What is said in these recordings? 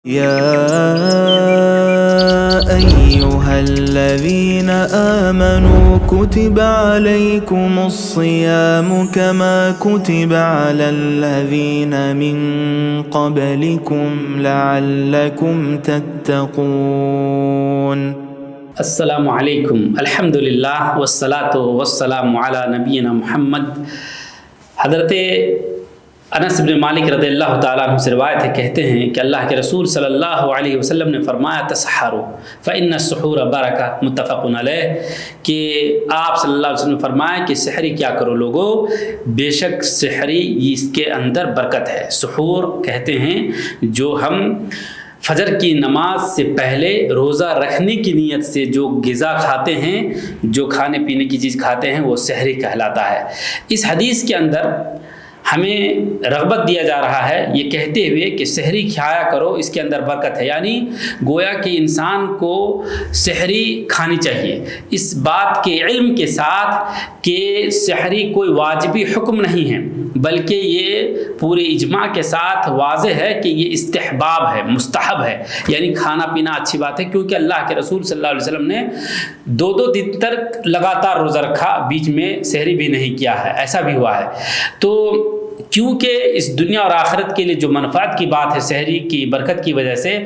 يا أيها الذين آمنوا كتب عليكم الصيام كما كتب على الذين من قبلكم لعلكم تتقون. السلام علیکم، الحمدللہ والصلاة والسلام علی نبینا محمد۔ حضرت انس بن مالک رضی اللہ تعالیٰ عنہ سے روایت ہے، کہتے ہیں کہ اللہ کے رسول صلی اللہ علیہ وسلم نے فرمایا تسحروا فإن السحور برکہ، متفق علیہ، کہ آپ صلی اللہ علیہ وسلم نے فرمایا کہ سحری کیا کرو لوگو، بے شک سحری اس کے اندر برکت ہے۔ سحور کہتے ہیں جو ہم فجر کی نماز سے پہلے روزہ رکھنے کی نیت سے جو غذا کھاتے ہیں، جو کھانے پینے کی چیز کھاتے ہیں، وہ سحری کہلاتا ہے۔ اس حدیث کے اندر ہمیں رغبت دیا جا رہا ہے یہ کہتے ہوئے کہ سحری کھایا کرو، اس کے اندر برکت ہے، یعنی گویا کہ انسان کو سحری کھانی چاہیے، اس بات کے علم کے ساتھ کہ سحری کوئی واجبی حکم نہیں ہے، بلکہ یہ پورے اجماع کے ساتھ واضح ہے کہ یہ استحباب ہے، مستحب ہے، یعنی کھانا پینا اچھی بات ہے، کیونکہ اللہ کے رسول صلی اللہ علیہ وسلم نے 2 دن تک لگاتار روزہ رکھا، بیچ میں سحری بھی نہیں کیا ہے، ایسا بھی ہوا ہے۔ تو کیونکہ اس دنیا اور آخرت کے لیے جو منفعت کی بات ہے سحری کی برکت کی وجہ سے،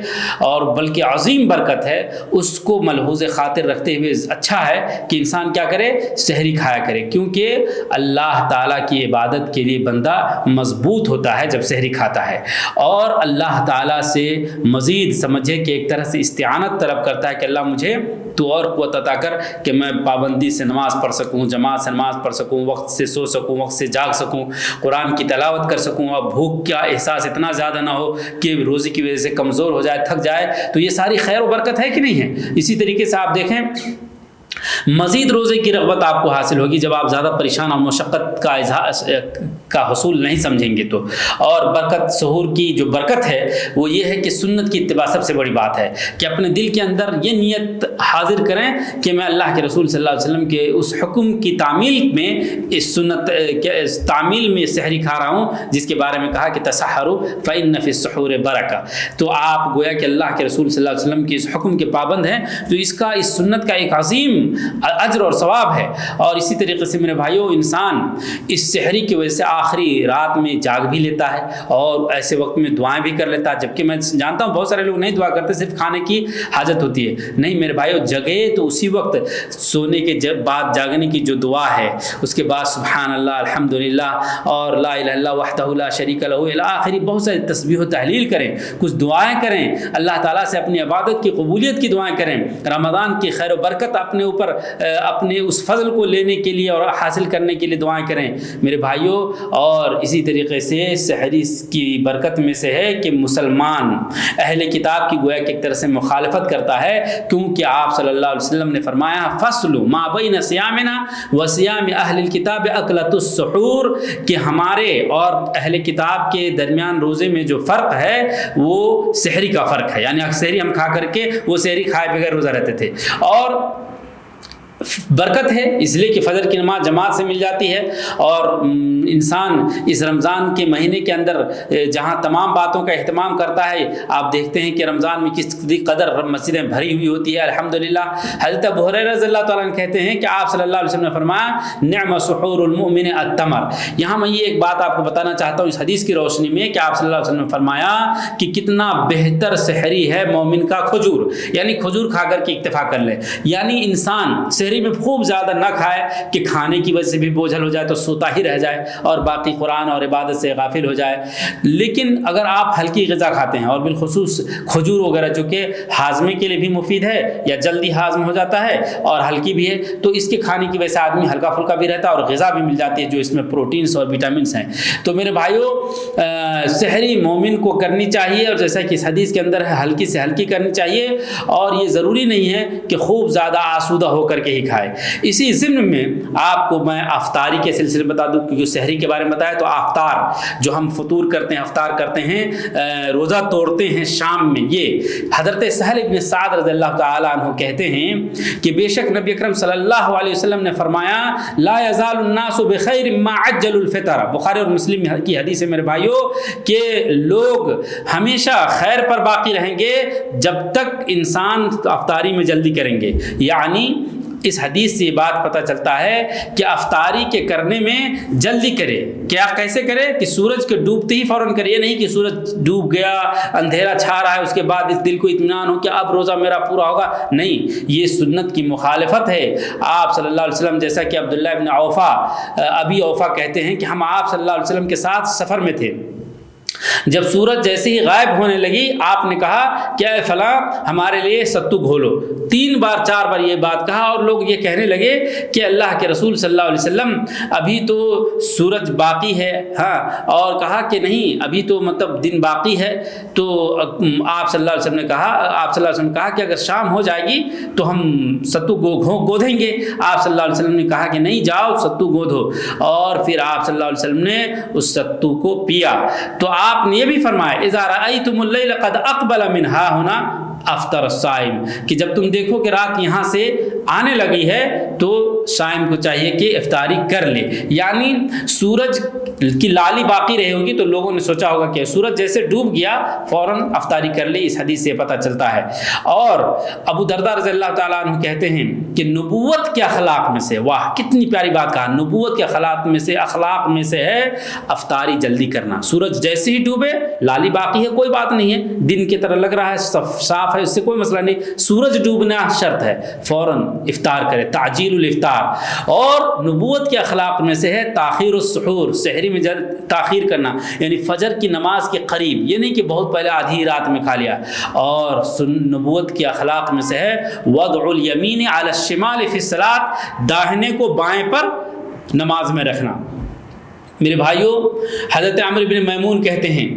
اور بلکہ عظیم برکت ہے، اس کو ملحوظ خاطر رکھتے ہوئے اچھا ہے کہ انسان کیا کرے، سحری کھایا کرے، کیونکہ اللہ تعالیٰ کی عبادت کے لیے بندہ مضبوط ہوتا ہے جب سحری کھاتا ہے، اور اللہ تعالیٰ سے مزید سمجھے کہ ایک طرح سے استعانت طلب کرتا ہے کہ اللہ مجھے تو اور قوت عطا کر کہ میں پابندی سے نماز پڑھ سکوں، جماعت سے نماز پڑھ سکوں، وقت سے سو سکوں، وقت سے جاگ سکوں، قرآن کی تلاوت کر سکوں، اور بھوک کا احساس اتنا زیادہ نہ ہو کہ روزی کی وجہ سے کمزور ہو جائے، تھک جائے۔ تو یہ ساری خیر و برکت ہے کہ نہیں ہے؟ اسی طریقے سے آپ دیکھیں مزید روزے کی رغبت آپ کو حاصل ہوگی جب آپ زیادہ پریشان اور مشقت کا حصول نہیں سمجھیں گے تو۔ اور برکت سحور کی جو برکت ہے وہ یہ ہے کہ سنت کی اتباع سب سے بڑی بات ہے، کہ اپنے دل کے اندر یہ نیت حاضر کریں کہ میں اللہ کے رسول صلی اللہ علیہ وسلم کے اس حکم کی تعمیل میں، اس سنت کے تعمیل میں سحری کھا رہا ہوں جس کے بارے میں کہا کہ تسحروا فإن فی السحور برکہ۔ تو آپ گویا کہ اللہ کے رسول صلی اللہ علیہ وسلم کے اس حکم کے پابند ہیں، تو اس سنت کا ایک عظیم اجر اور ثواب ہے۔ اور اسی طریقے سے میرے بھائیوں، انسان اس سحری کی وجہ سے آخری رات میں جاگ بھی لیتا ہے اور ایسے وقت میں دعائیں بھی کر لیتا ہے، جبکہ میں جانتا ہوں بہت سارے لوگ نہیں دعا کرتے، صرف کھانے کی حاجت ہوتی ہے۔ نہیں میرے بھائیوں، جگے تو اسی وقت، سونے کے بعد جاگنے کی جو دعا ہے، اس کے بعد سبحان اللہ، الحمدللہ اور لا الہ الا اللہ وحدہ لا شریک لہ الی آخری بہت ساری تسبیح و تحلیل کریں، کچھ دعائیں کریں، اللہ تعالیٰ سے اپنی عبادت کی قبولیت کی دعائیں کریں، رمضان کی خیر و برکت اپنے اوپر، اپنے اس فضل کو لینے کے لیے اور حاصل کرنے کے لیے دعائیں کریں میرے بھائیوں۔ اور اسی طریقے سے سحری کی برکت میں سے ہے کہ مسلمان اہل کتاب کی گویا کہ ایک طرح سے مخالفت کرتا ہے، کیونکہ آپ صلی اللہ علیہ وسلم نے فرمایا فصل ما بین صیامنا و صیام اہل الکتاب اکلۃ السحور، کہ ہمارے اور اہل کتاب کے درمیان روزے میں جو فرق ہے وہ سحری کا فرق ہے، یعنی سحری ہم کھا کر کے، وہ سحری کھائے بغیر روزہ رہتے تھے، اور برکت ہے اس لیے کہ فجر کی نماز جماعت سے مل جاتی ہے، اور انسان اس رمضان کے مہینے کے اندر جہاں تمام باتوں کا اہتمام کرتا ہے، آپ دیکھتے ہیں کہ رمضان میں کس قدر مسجدیں بھری ہوئی ہوتی ہے، الحمدللہ۔ حضرت ابو ہریرہ رضی اللہ تعالیٰ عنہ کہتے ہیں کہ آپ صلی اللہ علیہ وسلم نے فرمایا نعم سحور المؤمن التمر۔ یہاں میں یہ ایک بات آپ کو بتانا چاہتا ہوں اس حدیث کی روشنی میں کہ آپ صلی اللہ علیہ وسلم نے فرمایا کہ کتنا بہتر سحری ہے مومن کا کھجور، یعنی کھجور کھا کر کے اکتفا کر لے، یعنی انسان سحری میں خوب زیادہ نہ کھائے کہ کھانے کی وجہ سے بھی بوجھل ہو جائے تو سوتا ہی رہ جائے اور باقی قرآن اور عبادت سے غافل ہو جائے، لیکن اگر آپ ہلکی غذا کھاتے ہیں، اور بالخصوص کھجور وغیرہ جو کہ ہاضمے کے لیے بھی مفید ہے یا جلدی ہاضم ہو جاتا ہے اور ہلکی بھی ہے، تو اس کے کھانے کی وجہ سے آدمی ہلکا پھلکا بھی رہتا ہے اور غذا بھی مل جاتی ہے جو اس میں پروٹینز اور وٹامنس ہیں۔ تو میرے بھائیوں، سحری مومن کو کرنی چاہیے، اور جیسا کہ اس حدیث کے اندر ہے ہلکی سے ہلکی کرنی چاہیے، اور یہ ضروری نہیں ہے کہ خوب زیادہ آسودہ ہو کر کے ہی یہی کھائے۔ اسی ضمن میں آپ کو میں افطاری کے سلسلے میں بتا دوں، کیونکہ سحری کے بارے میں بتایا، تو افطار جو ہم فطور کرتے ہیں، افطار کرتے ہیں، روزہ توڑتے ہیں شام میں، یہ حضرت سہل بن سعد رضی اللہ تعالیٰ عنہ کہتے ہیں کہ بے شک نبی اکرم صلی اللہ علیہ وسلم نے فرمایا لا یزال الناس بخیر ما عجل الفطر، بخاری اور مسلم کی حدیث ہے میرے بھائیوں، کہ لوگ ہمیشہ خیر پر باقی رہیں گے جب تک انسان افطاری میں جلدی کریں گے۔ یعنی اس حدیث سے یہ بات پتہ چلتا ہے کہ افطاری کے کرنے میں جلدی کرے۔ کیا کیسے کرے؟ کہ سورج کے ڈوبتے ہی فوراً کرے، یہ نہیں کہ سورج ڈوب گیا، اندھیرا چھا رہا ہے، اس کے بعد اس دل کو اطمینان ہو کہ اب روزہ میرا پورا ہوگا، نہیں، یہ سنت کی مخالفت ہے۔ آپ صلی اللہ علیہ وسلم، جیسا کہ عبداللہ ابن اوفا، ابی اوفا کہتے ہیں کہ ہم آپ صلی اللہ علیہ وسلم کے ساتھ سفر میں تھے، جب سورج جیسے ہی غائب ہونے لگی آپ نے کہا کہ اے فلاں ہمارے لیے ستو گھولو، 3 بار 4 بار یہ بات کہا، اور لوگ یہ کہنے لگے کہ اللہ کے رسول صلی اللہ علیہ وسلم ابھی تو سورج باقی ہے، ہاں، اور کہا کہ نہیں ابھی تو مطلب دن باقی ہے۔ تو آپ صلی اللہ علیہ وسلم نے کہا کہ اگر شام ہو جائے گی تو ہم ستو گودھیں گے۔ آپ صلی اللہ علیہ وسلم نے کہا کہ نہیں، جاؤ ستو گودھو، اور پھر آپ صلی اللہ علیہ وسلم نے اس ستو کو پیا۔ تو آپ نے یہ بھی فرمایا اذا رأیتم اللیل قد اقبل من ہا ہونا افطر الصائم، کہ جب تم دیکھو کہ رات یہاں سے آنے لگی ہے تو صائم کو چاہیے کہ افطاری کر لے۔ یعنی سورج کی لالی باقی رہے ہوگی تو لوگوں نے سوچا ہوگا کہ سورج جیسے ڈوب گیا فوراً افطاری کر لے، اس حدیث سے پتہ چلتا ہے۔ اور ابو درداء رضی اللہ تعالیٰ عنہ کہتے ہیں کہ نبوت کے اخلاق میں سے، واہ کتنی پیاری بات کہا، نبوت کے اخلاق میں سے ہے افطاری جلدی کرنا۔ سورج جیسے ہی ڈوبے، لالی باقی ہے، کوئی بات نہیں ہے، دن کی طرح لگ رہا ہے، صاف ہے، اس سے کوئی مسئلہ نہیں، سورج ڈوبنا شرط ہے، فوراً افطار کرے، تعجیل الافطار۔ اور نبوت کے اخلاق میں سے ہے تاخیر السحور، سحری میں تاخیر کرنا، یعنی فجر کی نماز کے قریب، یہ نہیں کہ بہت پہلے آدھی رات میں کھا لیا۔ اور نبوت کے اخلاق میں سے ہے وضع الیمین علی الشمال فی الصلاۃ، داہنے کو بائیں پر نماز میں رکھنا۔ میرے بھائیوں، حضرت عمرو بن میمون کہتے ہیں،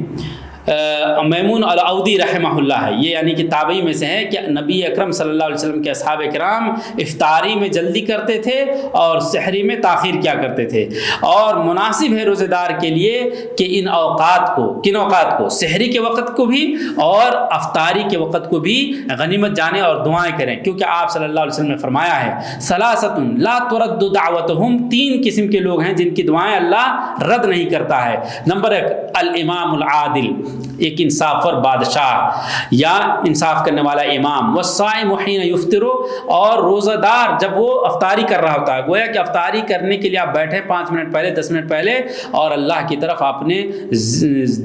میمون العودی رحمہ اللہ ہے، یہ یعنی کہ تابعی میں سے ہے، کہ نبی اکرم صلی اللہ علیہ وسلم کے اصحاب کرام افطاری میں جلدی کرتے تھے اور سحری میں تاخیر کیا کرتے تھے۔ اور مناسب ہے روزے دار کے لیے کہ کن اوقات کو سحری کے وقت کو بھی اور افطاری کے وقت کو بھی غنیمت جانے اور دعائیں کریں، کیونکہ آپ صلی اللہ علیہ وسلم نے فرمایا ہے ثلاثۃ لا ترد دعوتہم، 3 قسم کے لوگ ہیں جن کی دعائیں اللہ رد نہیں کرتا ہے۔ نمبر 1 الامام العادل، ایک انصافور بادشاہ یا انصاف کرنے والا امام، والصائم حین یفطر، اور روزہ دار جب وہ افطاری کر رہا ہوتا ہے، گویا کہ افطاری کرنے کے لیے آپ بیٹھیں 5 منٹ پہلے 10 منٹ پہلے، اور اللہ کی طرف اپنے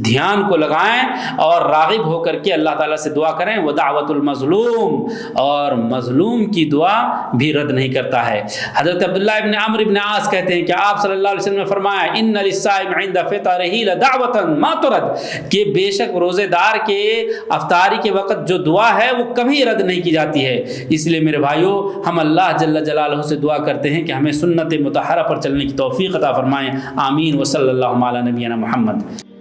دھیان کو لگائیں اور راغب ہو کر کے اللہ تعالیٰ سے دعا کریں۔ ودعوت المظلوم، اور مظلوم کی دعا بھی رد نہیں کرتا ہے۔ حضرت عبداللہ ابن عمرو ابن عاص کہتے ہیں کہ آپ صلی اللہ علیہ وسلم نے فرمایا ان للصائم عند فطرہ لدعوۃ ما ترد، کہ بے شک روزے دار کے افطاری کے وقت جو دعا ہے وہ کبھی رد نہیں کی جاتی ہے۔ اس لیے میرے بھائیوں، ہم اللہ جل جلالہ سے دعا کرتے ہیں کہ ہمیں سنت مطہرہ پر چلنے کی توفیق عطا فرمائیں، آمین، وصلی اللہ علی نبینا محمد۔